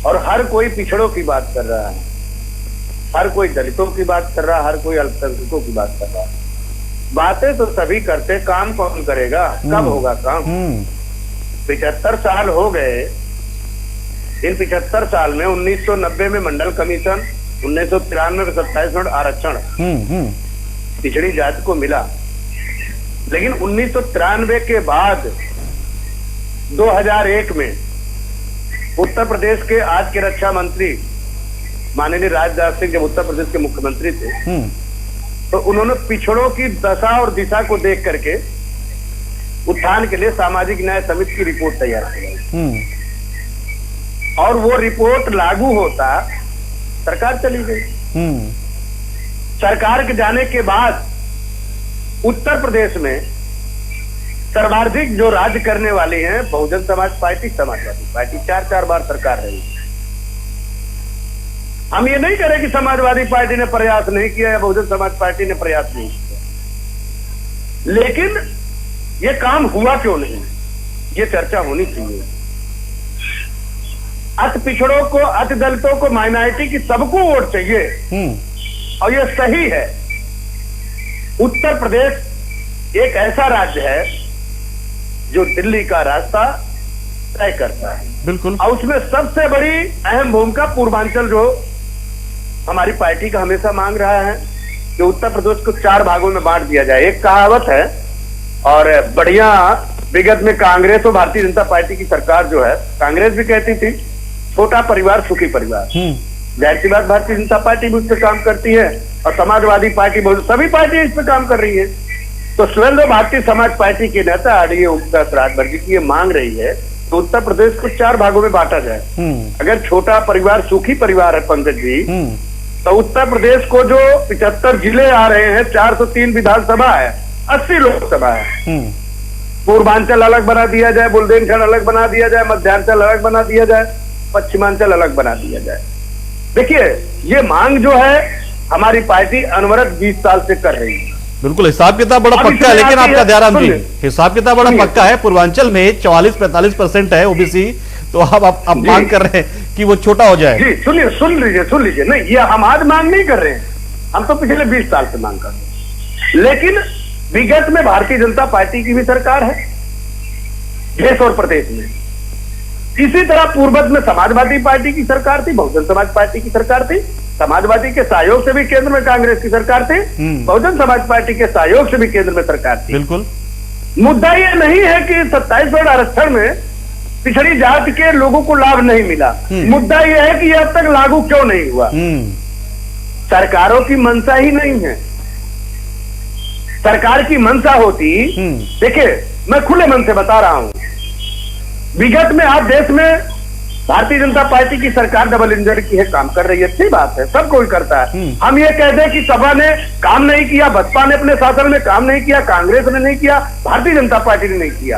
और हर कोई पिछड़ों की बात कर रहा है, हर कोई दलितों की बात कर रहा है, हर कोई अल्पसंख्यकों की बात कर रहा है। बातें तो सभी करते, काम कौन करेगा, कब होगा काम? 75 साल हो गए। इन 75 साल में 1990 में मंडल कमीशन, 1993 में 27% आरक्षण पिछड़ी जाति को मिला। लेकिन 1993 के बाद 2001 में उत्तर प्रदेश के आज के रक्षा मंत्री माननीय राजनाथ सिंह जब उत्तर प्रदेश के मुख्यमंत्री थे, तो उन्होंने पिछड़ों की दशा और दिशा को देख करके उत्थान के लिए सामाजिक न्याय समिति की रिपोर्ट तैयार की और वो रिपोर्ट लागू होता सरकार चली गई। सरकार के जाने के बाद उत्तर प्रदेश में सर्वाधिक जो राज्य करने वाली हैं बहुजन समाज पार्टी, समाजवादी पार्टी 4 बार सरकार रही। हम ये नहीं करें कि समाजवादी पार्टी ने प्रयास नहीं किया या बहुजन समाज पार्टी ने प्रयास नहीं किया, लेकिन ये काम हुआ क्यों नहीं, ये चर्चा होनी चाहिए। अति पिछड़ों को, अति दलितों को, माइनॉरिटी की सबको वोट चाहिए और ये सही है। उत्तर प्रदेश एक ऐसा राज्य है जो दिल्ली का रास्ता तय करता है, बिल्कुल। और उसमें सबसे बड़ी अहम भूमिका पूर्वांचल जो हमारी पार्टी का हमेशा मांग रहा है कि उत्तर प्रदेश को 4 भागों में बांट दिया जाए। एक कहावत है और बढ़िया, विगत में कांग्रेस और भारतीय जनता पार्टी की सरकार जो है, कांग्रेस भी कहती थी छोटा परिवार सुखी परिवार। जाहिर सी बात भारतीय जनता पार्टी भी उस पर काम करती है और समाजवादी पार्टी, सभी पार्टी इस पर काम कर रही है। तो स्वयं भारतीय समाज पार्टी के नेता आरडीए ओमप्रकाश राजभर की ये मांग रही है तो उत्तर प्रदेश को 4 भागों में बांटा जाए। अगर छोटा परिवार सुखी परिवार है पंकज जी, तो उत्तर प्रदेश को जो 75 जिले आ रहे हैं, 403 विधानसभा है, 80 लोकसभा है, पूर्वांचल अलग बना दिया जाए, बुंदेलखंड अलग बना दिया जाए, मध्यांचल अलग बना दिया जाए, पश्चिमांचल अलग बना दिया जाए। देखिए ये मांग जो है हमारी पार्टी अनवरत 20 साल से कर रही है। बिल्कुल, हिसाब किताब बड़ा पक्का है, लेकिन आपका दयाराम जी हिसाब किताब बड़ा पक्का है। पूर्वांचल में 44-45% है ओबीसी, तो आप मांग कर रहे हैं कि वो छोटा हो जाए। जी सुनिए, सुन लीजिए। नहीं, ये हम आज मांग नहीं कर रहे हैं, हम तो पिछले 20 साल से मांग कर रहे हैं। लेकिन विगत में भारतीय जनता पार्टी की भी सरकार है देश और प्रदेश में। इसी तरह पूर्वज में समाजवादी पार्टी की सरकार थी, बहुजन समाज पार्टी की सरकार थी, समाजवादी के सहयोग से भी केंद्र में कांग्रेस की सरकार थी, बहुजन समाज पार्टी के सहयोग से भी केंद्र में सरकार थी। बिल्कुल। मुद्दा ये नहीं है कि 27% आरक्षण में पिछड़ी जाति के लोगों को लाभ नहीं मिला, मुद्दा यह है कि यह अब तक लागू क्यों नहीं हुआ। सरकारों की मंशा ही नहीं है। सरकार की मंशा होती, देखिए मैं खुले मन से बता रहा हूं, विगत में आप देश में भारतीय जनता पार्टी की सरकार डबल इंजन की है, काम कर रही है, अच्छी बात है, सब कोई करता है। हम ये कह दें कि सपा ने काम नहीं किया, बसपा ने अपने शासन में काम नहीं किया, कांग्रेस ने नहीं किया, भारतीय जनता पार्टी ने नहीं किया,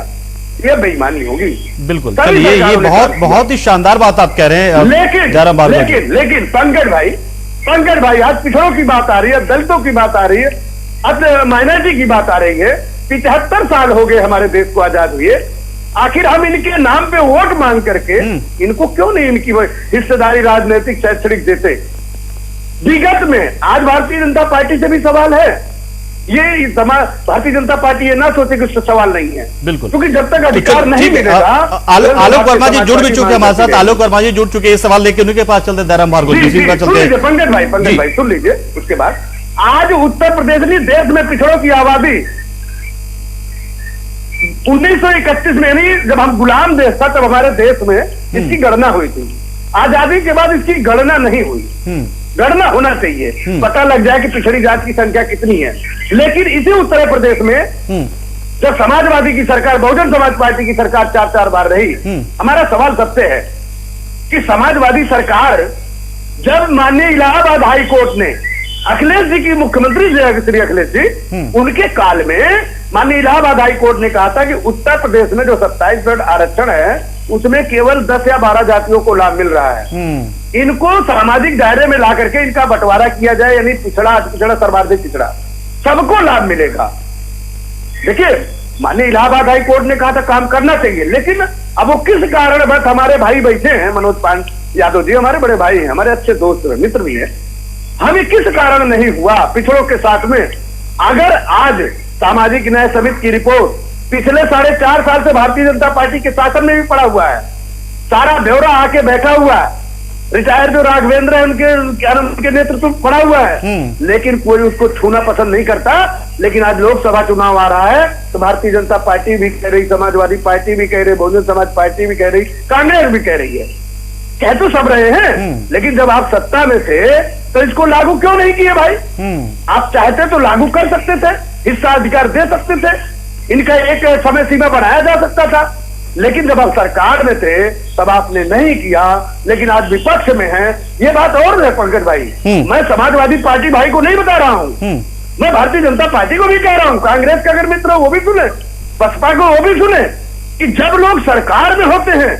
ये बेईमानी होगी। बिल्कुल, चलिए ये बहुत ही शानदार बात आप कह रहे हैं। लेकिन पंकज भाई आज पिछड़ों की बात आ रही है, दलितों की बात आ रही है, अब माइनॉरिटी की बात आ रही है। 75 साल हो गए हमारे देश को आजाद हुए, आखिर हम इनके नाम पे वोट मांग करके इनको क्यों नहीं इनकी हिस्सेदारी राजनीतिक शैक्षणिक देते। विगत में आज भारतीय जनता पार्टी से भी सवाल है, ये भारतीय जनता पार्टी ये ना सोचे कि उससे सवाल नहीं है, बिल्कुल, क्योंकि जब तक अधिकार नहीं मिलेगा। आलोक वर्मा जी जुड़ भी चुके हमारे साथ, आलोक वर्मा जी जुड़ चुके, ये सवाल लेके उनके पास चलते दयाराम भार्गव जी चलते। पंकज भाई सुन लीजिए। उसके बाद आज उत्तर प्रदेश ने देश में पिछड़ों की आबादी 1931 में, यानी जब हम गुलाम देश था तब हमारे देश में इसकी गणना हुई थी। आजादी के बाद इसकी गणना नहीं हुई, गणना होना चाहिए, पता लग जाए कि पिछड़ी जाति की संख्या कितनी है। लेकिन इसी उत्तर प्रदेश में जब समाजवादी की सरकार, बहुजन समाज पार्टी की सरकार 4 बार रही, हमारा सवाल सबसे है कि समाजवादी सरकार जब माननीय इलाहाबाद हाई कोर्ट ने अखिलेश जी की, मुख्यमंत्री श्री अखिलेश जी, उनके काल में माननीय इलाहाबाद हाई कोर्ट ने कहा था कि उत्तर प्रदेश में जो 27% आरक्षण है उसमें केवल 10 या 12 जातियों को लाभ मिल रहा है, इनको सामाजिक दायरे में ला करके इनका बंटवारा किया जाए, यानी पिछड़ा सर्वाधिक पिछड़ा सबको लाभ मिलेगा। देखिए माननीय इलाहाबाद हाई कोर्ट ने कहा था काम करना चाहिए, लेकिन अब वो किस कारणवश हमारे भाई बैठे हैं मनोज यादव जी हमारे बड़े भाई हैं, हमारे अच्छे दोस्त मित्र भी हैं। हमें किस कारण नहीं हुआ पिछड़ों के साथ में? अगर आज सामाजिक न्याय समिति की रिपोर्ट पिछले 4.5 साल से भारतीय जनता पार्टी के शासन में भी पड़ा हुआ है, सारा ब्यौरा आके बैठा हुआ है, रिटायर्ड जो राघवेंद्र है उनके नेतृत्व में पड़ा हुआ है, लेकिन कोई उसको छूना पसंद नहीं करता। लेकिन आज लोकसभा चुनाव आ रहा है तो भारतीय जनता पार्टी भी कह रही, समाजवादी पार्टी भी कह रही, बहुजन समाज पार्टी भी कह रही, कांग्रेस भी कह रही है, कह तो सब रहे हैं। लेकिन जब आप सत्ता में थे तो इसको लागू क्यों नहीं किए भाई? आप चाहते तो लागू कर सकते थे, हिस्सा अधिकार दे सकते थे, इनका एक समय सीमा बढ़ाया जा सकता था। लेकिन जब आप सरकार में थे तब आपने नहीं किया, लेकिन आज विपक्ष में है। ये बात और है पंकज भाई, मैं समाजवादी पार्टी भाई को नहीं बता रहा हूं, मैं भारतीय जनता पार्टी को भी कह रहा हूं, कांग्रेस का अगर मित्र हो वो भी सुने, बसपा को वो भी सुने, कि जब लोग सरकार में होते हैं